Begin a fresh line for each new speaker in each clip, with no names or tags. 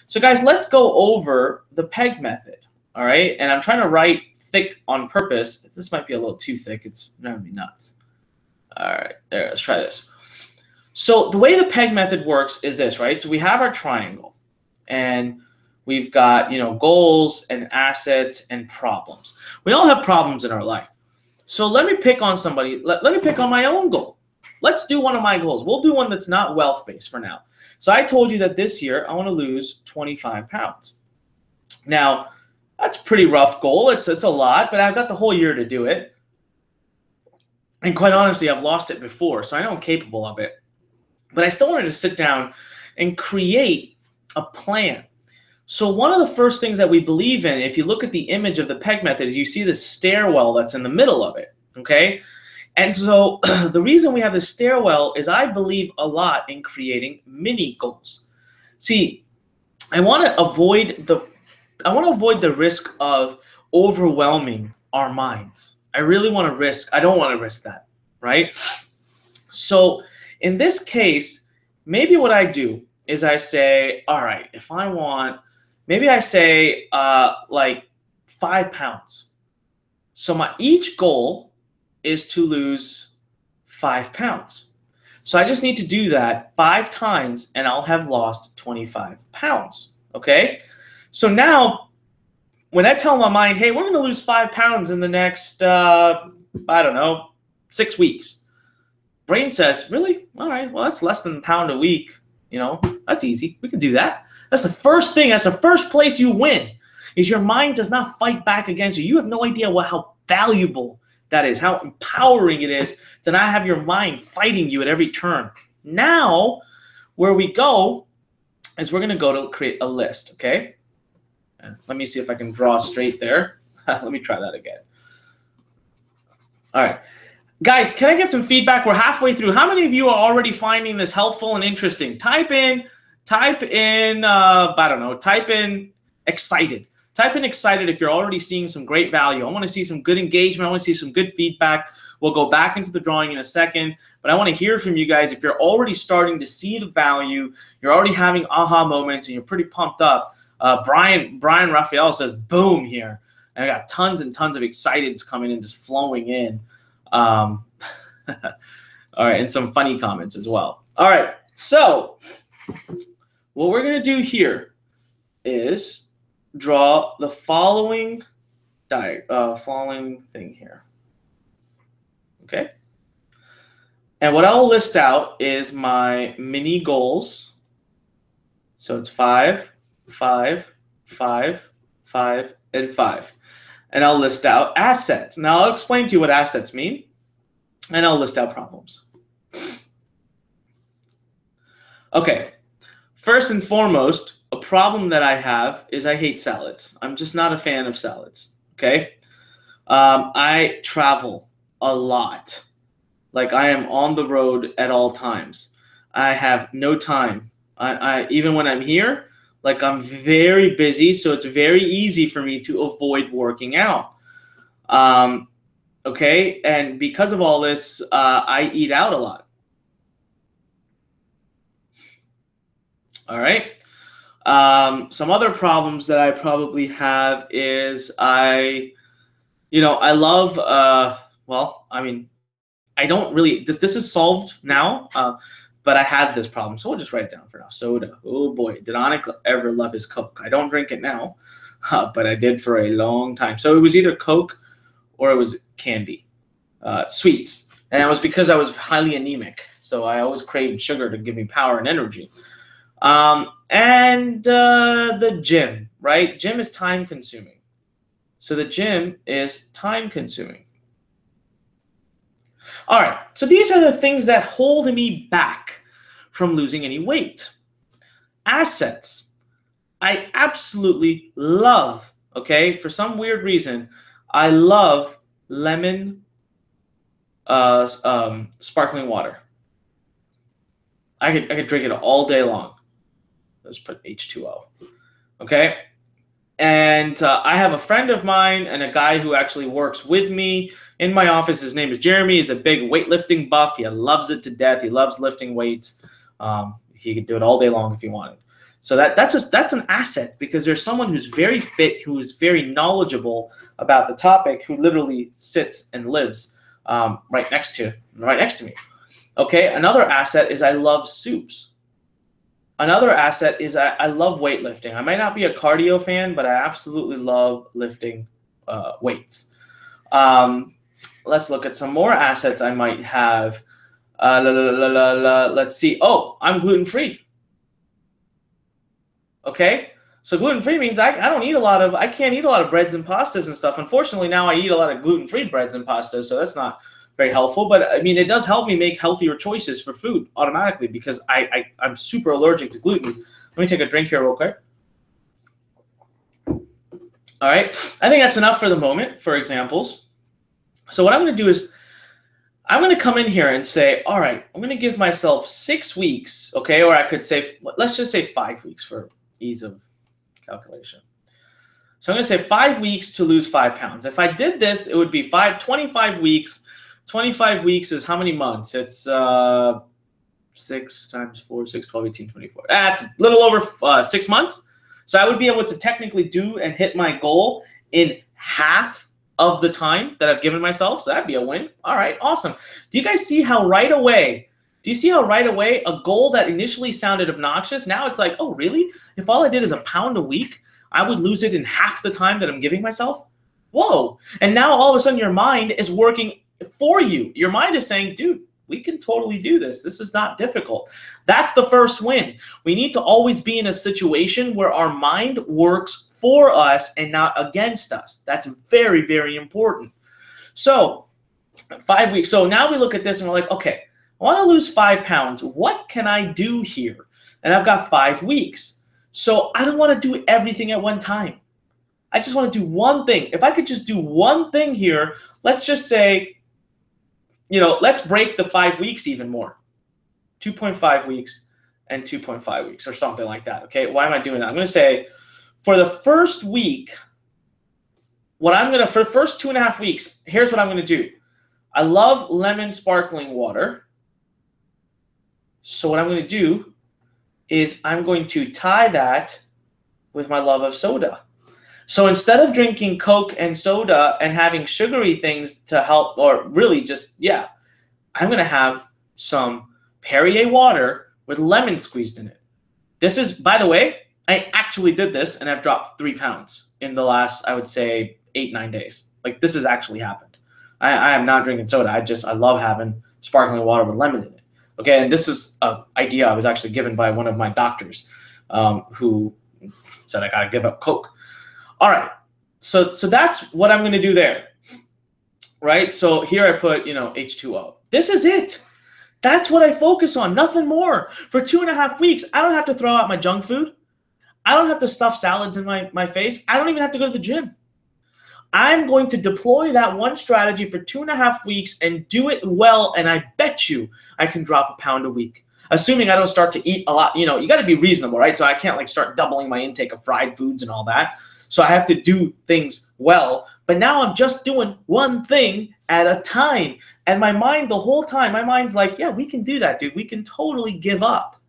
So guys, let's go over the PEG method, all right? And I'm trying to write thick on purpose. This might be a little too thick. It's driving me nuts. All right, there, let's try this. So the way the PEG method works is this, right? So we have our triangle, and we've got, goals and assets and problems. We all have problems in our life. So let me pick on somebody. Let me pick on my own goal. Let's do one of my goals. We'll do one that's not wealth-based for now. So I told you that this year I want to lose 25 pounds. Now, that's a pretty rough goal. It's a lot, but I've got the whole year to do it. And quite honestly, I've lost it before, so I know I'm capable of it. But I still wanted to sit down and create a plan. So one of the first things that we believe in, if you look at the image of the PEG method, is you see the stairwell that's in the middle of it, okay? And so the reason we have the stairwell is I believe a lot in creating mini goals. See, I want to avoid the risk of overwhelming our minds. I don't want to risk that, right? So in this case, maybe what I do is I say, all right, if I want, maybe I say like 5 pounds. So each goal is to lose 5 pounds. So I just need to do that 5 times and I'll have lost 25 pounds, okay? So now when I tell my mind, hey, we're gonna lose 5 pounds in the next, I don't know, 6 weeks. Brain says, really? All right, well, that's less than a pound a week. That's easy. We can do that. That's the first thing. That's the first place you win, is your mind does not fight back against you. You have no idea how valuable that is, how empowering it is to not have your mind fighting you at every turn. Now, where we go is we're going to go to create a list, okay? Let me see if I can draw straight there. Let me try that again. All right. Guys, can I get some feedback? We're halfway through. How many of you are already finding this helpful and interesting? Type in, I don't know, type in excited. Type in excited if you're already seeing some great value. I want to see some good engagement. I want to see some good feedback. We'll go back into the drawing in a second, but I want to hear from you guys. If you're already starting to see the value, you're already having aha moments, and you're pretty pumped up. Brian Raphael says, boom here. And I got tons and tons of exciteds coming in, just flowing in. All right, and some funny comments as well. All right, so what we're going to do here is draw the following thing here. Okay? And what I'll list out is my mini goals. So it's 5, 5, 5, 5, and 5. And I'll list out assets. Now I'll explain to you what assets mean, and I'll list out problems. Okay, first and foremost, a problem that I have is I hate salads. I'm just not a fan of salads, okay? I travel a lot. Like, I am on the road at all times. I have no time. Even when I'm here, like, I'm very busy, so it's very easy for me to avoid working out. Okay, and because of all this, I eat out a lot. All right. Some other problems that I probably have is I love, well, I mean, I don't really, this is solved now, but I had this problem. So we'll just write it down for now. Soda. Oh boy, did Anik ever love his Coke? I don't drink it now, but I did for a long time. So it was either Coke or it was candy, sweets. And that was because I was highly anemic. So I always craved sugar to give me power and energy. And the gym, right? Gym is time consuming. So the gym is time consuming. All right, so these are the things that hold me back from losing any weight. Assets. I absolutely love, okay, for some weird reason, I love lemon sparkling water. I could drink it all day long. Let's put H2O, okay? And I have a friend of mine and a guy who actually works with me in my office. His name is Jeremy. He's a big weightlifting buff. He loves it to death. He loves lifting weights. He could do it all day long if he wanted. So that's an asset, because there's someone who's very fit, who's very knowledgeable about the topic, who literally sits and lives right next to me. Okay, another asset is I love soups. Another asset is I love weightlifting. I might not be a cardio fan, but I absolutely love lifting weights. Let's look at some more assets I might have. Let's see. Oh, I'm gluten-free. Okay, so gluten-free means I can't eat a lot of breads and pastas and stuff. Unfortunately, now I eat a lot of gluten-free breads and pastas, so that's not very helpful. But I mean, it does help me make healthier choices for food automatically, because I'm super allergic to gluten. Let me take a drink here real quick. All right, I think that's enough for the moment for examples. So what I'm going to do is I'm going to come in here and say, all right, I'm going to give myself 6 weeks, okay? Or I could say, let's just say 5 weeks for ease of calculation. So I'm going to say 5 weeks to lose 5 pounds. If I did this, it would be 25 weeks. 25 weeks is how many months? It's 6 times 4, 6, 12, 18, 24. That's a little over 6 months. So I would be able to technically do and hit my goal in half of the time that I've given myself. So that'd be a win. All right, awesome. Do you guys see how right away, a goal that initially sounded obnoxious, now it's like, oh, really? If all I did is a pound a week, I would lose it in half the time that I'm giving myself? Whoa. And now all of a sudden your mind is working for you. Your mind is saying, dude, we can totally do this. This is not difficult. That's the first win. We need to always be in a situation where our mind works for us and not against us. That's very, very important. So 5 weeks. So now we look at this and we're like, okay, I want to lose 5 pounds. What can I do here? And I've got 5 weeks. So I don't want to do everything at one time. I just want to do one thing. If I could just do one thing here, let's just say, let's break the 5 weeks even more. 2.5 weeks and 2.5 weeks or something like that. Okay, why am I doing that? I'm going to say, for the first week, for the first 2.5 weeks, here's what I'm going to do. I love lemon sparkling water. So what I'm going to do is I'm going to tie that with my love of soda. So instead of drinking Coke and soda and having sugary things to help, or really just, I'm going to have some Perrier water with lemon squeezed in it. This is, by the way, I actually did this and I've dropped 3 pounds in the last, I would say, 8-9 days. Like, this has actually happened. I am not drinking soda. I love having sparkling water with lemon in it. Okay, and this is an idea I was actually given by one of my doctors who said I got to give up Coke. All right, so that's what I'm going to do there, right? So here I put, H2O. This is it. That's what I focus on, nothing more. For 2.5 weeks, I don't have to throw out my junk food. I don't have to stuff salads in my face. I don't even have to go to the gym. I'm going to deploy that one strategy for 2.5 weeks and do it well, and I bet you I can drop a pound a week. Assuming I don't start to eat a lot. You got to be reasonable, right? So I can't start doubling my intake of fried foods and all that. So I have to do things well. But now I'm just doing one thing at a time. And my mind, the whole time, my mind's like, yeah, we can do that, dude. We can totally give up,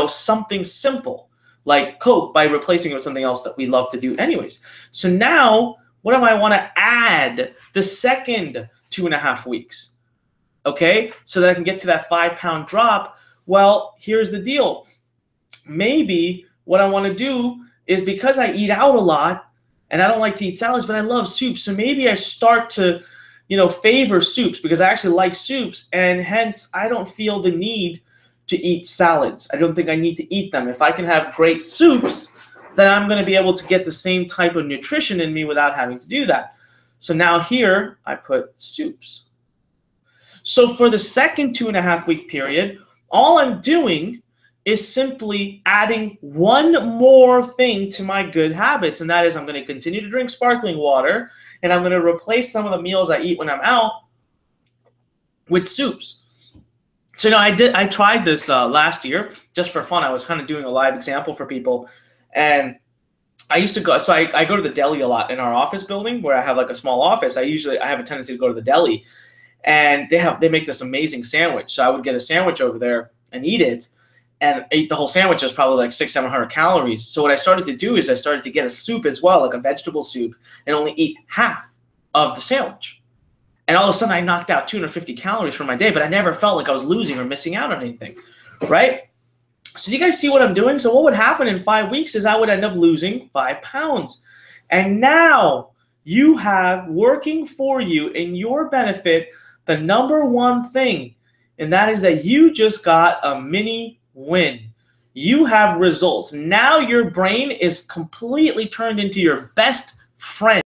something simple like Coke by replacing it with something else that we love to do anyways. So now, what do I want to add the second 2.5 weeks? Okay, so that I can get to that 5 pound drop. Well, here's the deal. Maybe what I want to do is, because I eat out a lot and I don't like to eat salads, but I love soups. So maybe I start to, favor soups because I actually like soups, and hence I don't feel the need to eat salads. I don't think I need to eat them. If I can have great soups, then I'm going to be able to get the same type of nutrition in me without having to do that. So now here I put soups. So for the second 2.5 week period, all I'm doing is simply adding one more thing to my good habits, and that is I'm going to continue to drink sparkling water, and I'm going to replace some of the meals I eat when I'm out with soups. So I tried this last year just for fun. I was kind of doing a live example for people, and I used to go. So I go to the deli a lot in our office building where I have a small office. I have a tendency to go to the deli, and they make this amazing sandwich. So I would get a sandwich over there and eat it. and ate the whole sandwich. It was probably like 600-700 calories. So what I started to do is I started to get a soup as well, like a vegetable soup, and only eat half of the sandwich. And all of a sudden I knocked out 250 calories for my day, but I never felt like I was losing or missing out on anything, right? So you guys see what I'm doing? So what would happen in 5 weeks is I would end up losing 5 pounds. And now you have working for you in your benefit the number one thing, and that is that you just got a mini win. You have results. Now your brain is completely turned into your best friend.